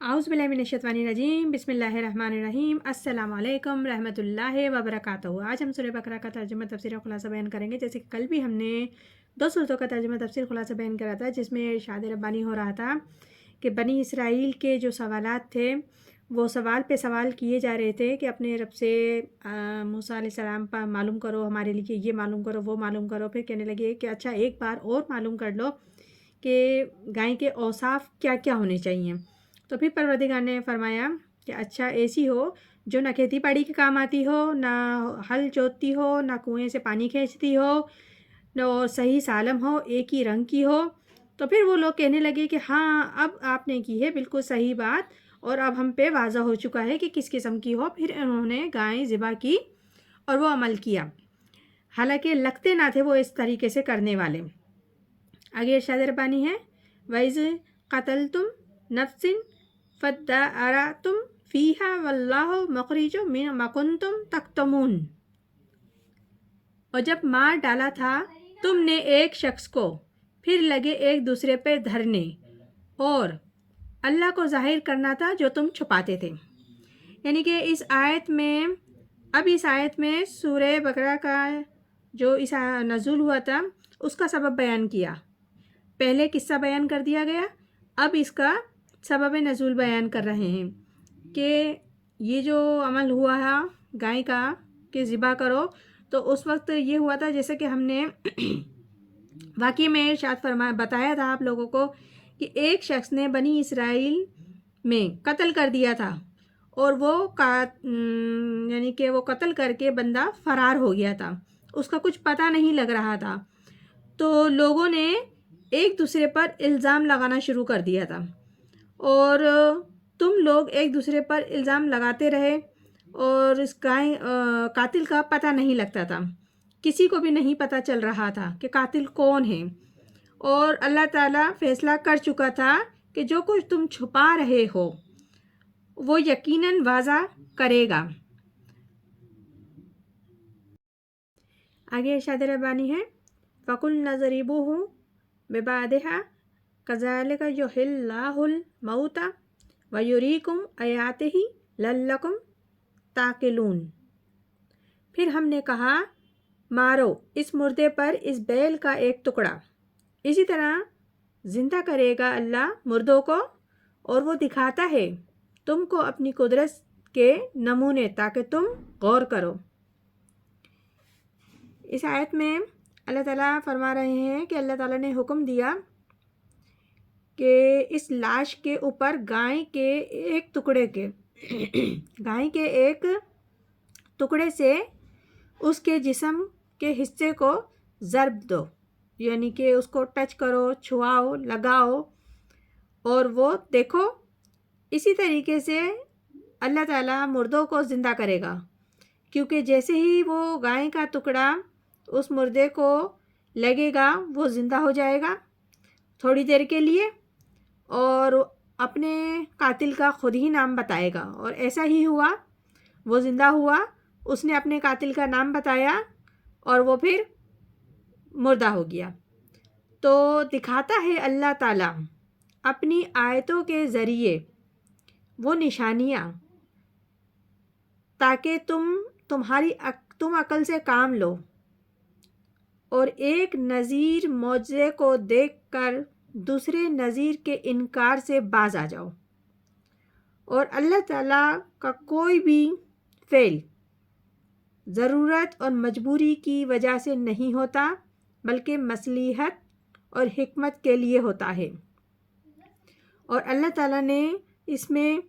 आउज़ुबिल्लाहिमिनश्शैतानिर्रजीम बिस्मिल्लाहिर्रहमानिर्रहीम अस्सलामु अलैकुम रहमतुल्लाहि व बरकातहू। आज हम सूरह बकरा का तर्जुमा तफसीर और खुलासा बयान करेंगे। जैसे कि कल भी हमने दो सूरतों का तर्जुमा तफसीर खुलासा बयान करा था, जिसमें इरशाद रब्बानी हो रहा था कि बनी इसराइल के जो सवालात थे वो सवाल पे सवाल किए जा रहे थे कि अपने रब से मूसा अलैहिस्सलाम पर मालूम करो, हमारे लिए ये मालूम करो, वो मालूम करो। फिर कहने लगे कि अच्छा एक बार और मालूम कर लो कि गाय के औसाफ क्या क्या होने चाहिए। तो फिर परवरदिगार ने फरमाया कि अच्छा ऐसी हो जो ना खेती बाड़ी के काम आती हो, ना हल जोतती हो, ना कुएं से पानी खींचती हो, न सही सालम हो, एक ही रंग की हो। तो फिर वो लोग कहने लगे कि हाँ अब आपने की है बिल्कुल सही बात, और अब हम पे वाज़ा हो चुका है कि किस किस्म की हो। फिर उन्होंने गाय ज़िबा की और वो अमल किया, हालांकि लगते ना थे वो इस तरीके से करने वाले। आगे इरशाद रब्बानी है, वैज़ क़तलतुम नफ्सिन फद्दाअरतुम फ़ीहा वल्लाहु मुख़रिजुम मिम्मा कुन्तुम तक्तमून। और जब मार डाला था तुमने एक शख्स को, फिर लगे एक दूसरे पर धरने, और अल्लाह को ज़ाहिर करना था जो तुम छुपाते थे। यानी कि इस आयत में सूरह बकरा का जो इस नज़ूल हुआ था उसका सबब बयान किया। पहले किस्सा बयान कर दिया गया, अब इसका सबब नज़ूल बयान कर रहे हैं कि ये जो अमल हुआ है गाय का कि ज़िबा करो, तो उस वक्त ये हुआ था जैसे कि हमने वाक़ई में इरशाद फरमा बताया था आप लोगों को कि एक शख्स ने बनी इसराइल में कत्ल कर दिया था, और वो यानी कि वो कत्ल करके बंदा फ़रार हो गया था, उसका कुछ पता नहीं लग रहा था। तो लोगों ने एक दूसरे पर इल्ज़ाम लगाना शुरू कर दिया था, और तुम लोग एक दूसरे पर इल्ज़ाम लगाते रहे, और इस कातिल का पता नहीं लगता था, किसी को भी नहीं पता चल रहा था कि कातिल कौन है। और अल्लाह ताला फ़ैसला कर चुका था कि जो कुछ तुम छुपा रहे हो वो यकीनन वाज़ा करेगा। आगे इरशाद रब्बानी है, फ़कुल नज़रिबुहु बिबादिहा कज़ालिका युहिल्लाहुल मौता व युरीकुम आयातिही लल्लकुम ताक़िलून। फिर हमने कहा मारो इस मुर्दे पर इस बैल का एक टुकड़ा, इसी तरह ज़िंदा करेगा अल्लाह मुर्दों को, और वो दिखाता है तुमको अपनी कुदरत के नमूने ताकि तुम गौर करो। इस आयत में अल्लाह ताला फरमा रहे हैं कि अल्लाह ताला ने हुक्म दिया कि इस लाश के ऊपर गाय के एक टुकड़े से उसके जिस्म के हिस्से को ज़र्ब दो, यानी कि उसको टच करो, छुआओ, लगाओ, और वो देखो इसी तरीके से अल्लाह ताला मुर्दों को ज़िंदा करेगा, क्योंकि जैसे ही वो गाय का टुकड़ा उस मुर्दे को लगेगा वो ज़िंदा हो जाएगा थोड़ी देर के लिए, और अपने कातिल का खुद ही नाम बताएगा। और ऐसा ही हुआ, वो ज़िंदा हुआ, उसने अपने कातिल का नाम बताया और वो फिर मुर्दा हो गया। तो दिखाता है अल्लाह ताला अपनी आयतों के ज़रिए वो निशानियाँ, ताकि तुम अकल से काम लो, और एक नज़ीर मौजज़े को देखकर दूसरे नज़ीर के इनकार से बाज आ जाओ। और अल्लाह ताला का कोई भी फ़ेल ज़रूरत और मजबूरी की वजह से नहीं होता, बल्कि मसलहत और हिकमत के लिए होता है। और अल्लाह ताला ने इसमें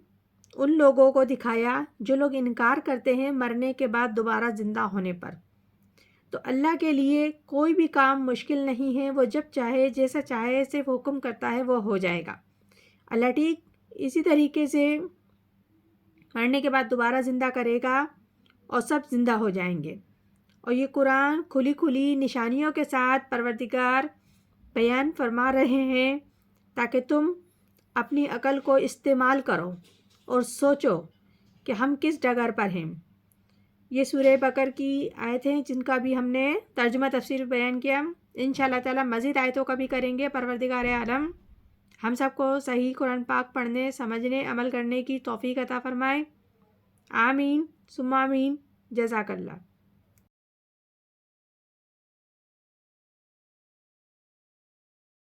उन लोगों को दिखाया जो लोग इनकार करते हैं मरने के बाद दोबारा ज़िंदा होने पर। तो अल्लाह के लिए कोई भी काम मुश्किल नहीं है, वो जब चाहे जैसा चाहे सिर्फ हुक्म करता है वो हो जाएगा। अल्लाह ठीक इसी तरीके से मरने के बाद दोबारा ज़िंदा करेगा और सब ज़िंदा हो जाएंगे। और ये कुरान खुली खुली निशानियों के साथ परवरदिगार बयान फरमा रहे हैं ताकि तुम अपनी अकल को इस्तेमाल करो और सोचो कि हम किस डगर पर हैं। ये सूरह बकर की आयत हैं जिनका भी हमने तर्जुमा तफसीर बयान किया। इंशाअल्लाह ताला मज़ीद आयतों का भी करेंगे। परवरदिगार आलम ہم سب کو صحیح قرآن پاک پڑھنے، سمجھنے، عمل کرنے کی توفیق عطا فرمائے۔ آمین ثم آمین۔ جزاک اللہ۔